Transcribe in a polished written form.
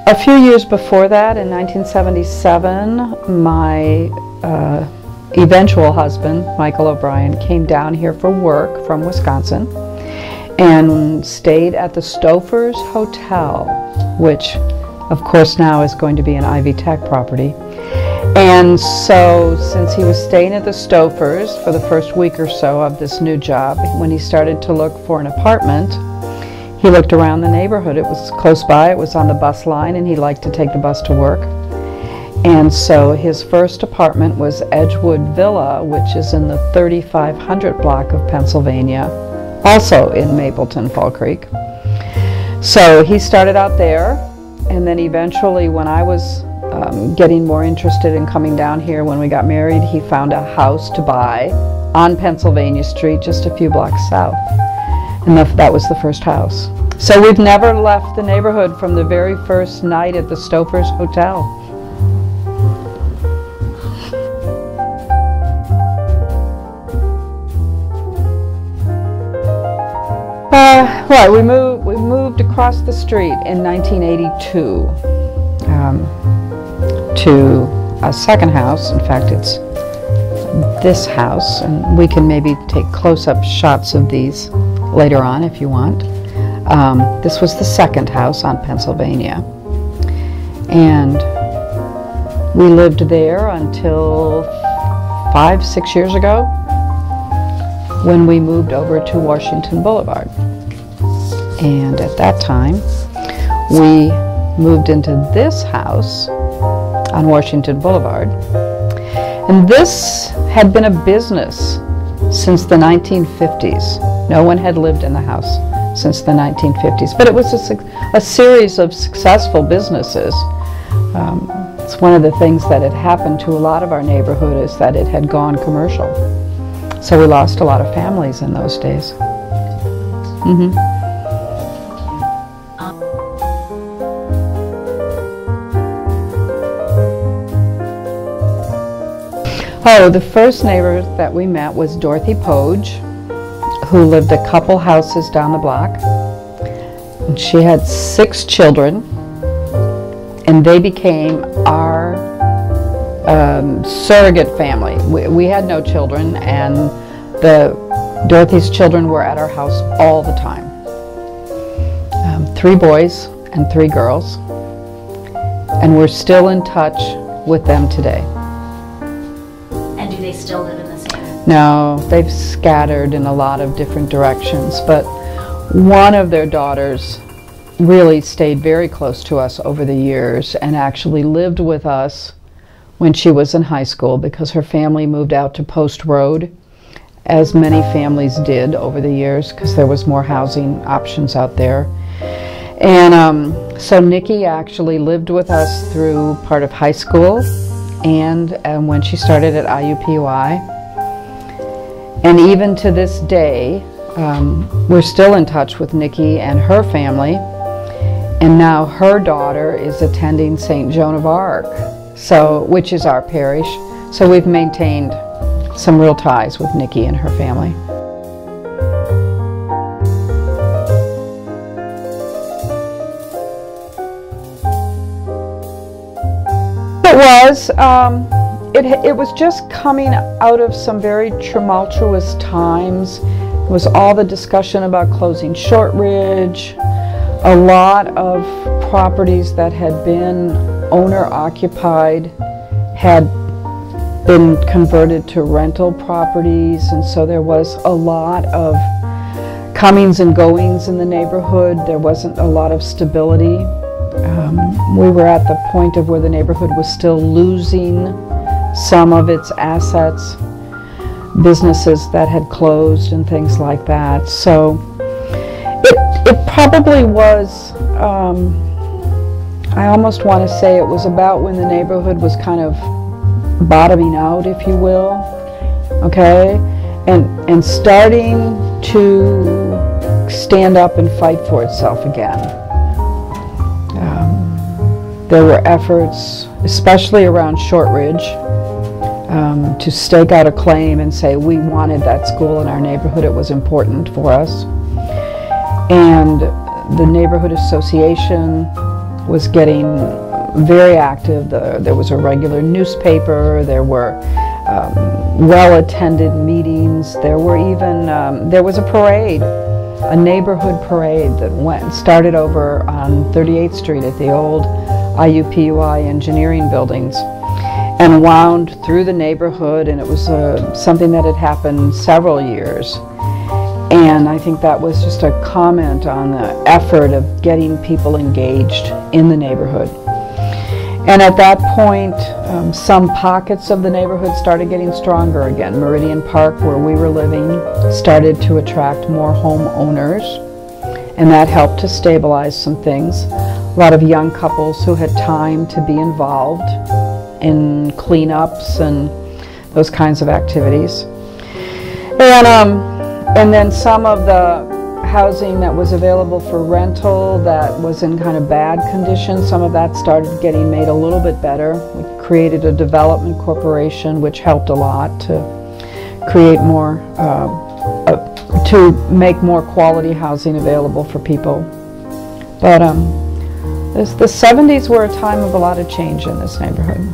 A few years before that, in 1977, my eventual husband, Michael O'Brien, came down here for work from Wisconsin and stayed at the Stouffer's Hotel, which of course now is going to be an Ivy Tech property. And so since he was staying at the Stouffer's for the first week or so of this new job, when he started to look for an apartment, he looked around the neighborhood. It was close by, it was on the bus line, and he liked to take the bus to work. And so his first apartment was Edgewood Villa, which is in the 3500 block of Pennsylvania, also in Mapleton, Fall Creek. So he started out there, and then eventually when I was getting more interested in coming down here when we got married, he found a house to buy on Pennsylvania Street, just a few blocks south. And that was the first house. So we've never left the neighborhood from the very first night at the Stouffer's Hotel. Right, we moved across the street in 1982 to a second house. In fact, it's this house, and we can maybe take close-up shots of these later on if you want. This was the second house on Pennsylvania, and we lived there until 5-6 years ago when we moved over to Washington Boulevard. And at that time we moved into this house on Washington Boulevard, and this had been a business since the 1950s. No one had lived in the house since the 1950s, but it was a series of successful businesses. It's one of the things that had happened to a lot of our neighborhood, is that it had gone commercial. So we lost a lot of families in those days. Oh, the first neighbor that we met was Dorothy Poge, who lived a couple houses down the block. And she had 6 children, and they became our surrogate family. We had no children, and Dorothy's children were at our house all the time. 3 boys and 3 girls, and we're still in touch with them today. And do they still live in the same? No, they've scattered in a lot of different directions, but one of their daughters really stayed very close to us over the years and actually lived with us when she was in high school, because her family moved out to Post Road, as many families did over the years, because there was more housing options out there. And so Nikki actually lived with us through part of high school and when she started at IUPUI. And even to this day, we're still in touch with Nikki and her family. And now her daughter is attending St. Joan of Arc, which is our parish. So we've maintained some real ties with Nikki and her family. It was just coming out of some very tumultuous times. It was all the discussion about closing Shortridge. A lot of properties that had been owner-occupied had been converted to rental properties, and so there was a lot of comings and goings in the neighborhood. There wasn't a lot of stability. We were at the point of where the neighborhood was still losing some of its assets, businesses that had closed and things like that. So it probably was, I almost want to say it was about when the neighborhood was kind of bottoming out, if you will, okay, and starting to stand up and fight for itself again. There were efforts, especially around Shortridge, to stake out a claim and say we wanted that school in our neighborhood. It was important for us. And the neighborhood association was getting very active. There was a regular newspaper. There were well-attended meetings. There were even there was a parade, a neighborhood parade that started over on 38th Street at the old IUPUI engineering buildings and wound through the neighborhood, and it was something that had happened several years. And I think that was just a comment on the effort of getting people engaged in the neighborhood. And at that point, some pockets of the neighborhood started getting stronger again. Meridian Park, where we were living, started to attract more homeowners, and that helped to stabilize some things. A lot of young couples who had time to be involved in cleanups and those kinds of activities. And then some of the housing that was available for rental that was in kind of bad condition, some of that started getting made a little bit better. We created a development corporation which helped a lot to create more, to make more quality housing available for people. But the 70s were a time of a lot of change in this neighborhood.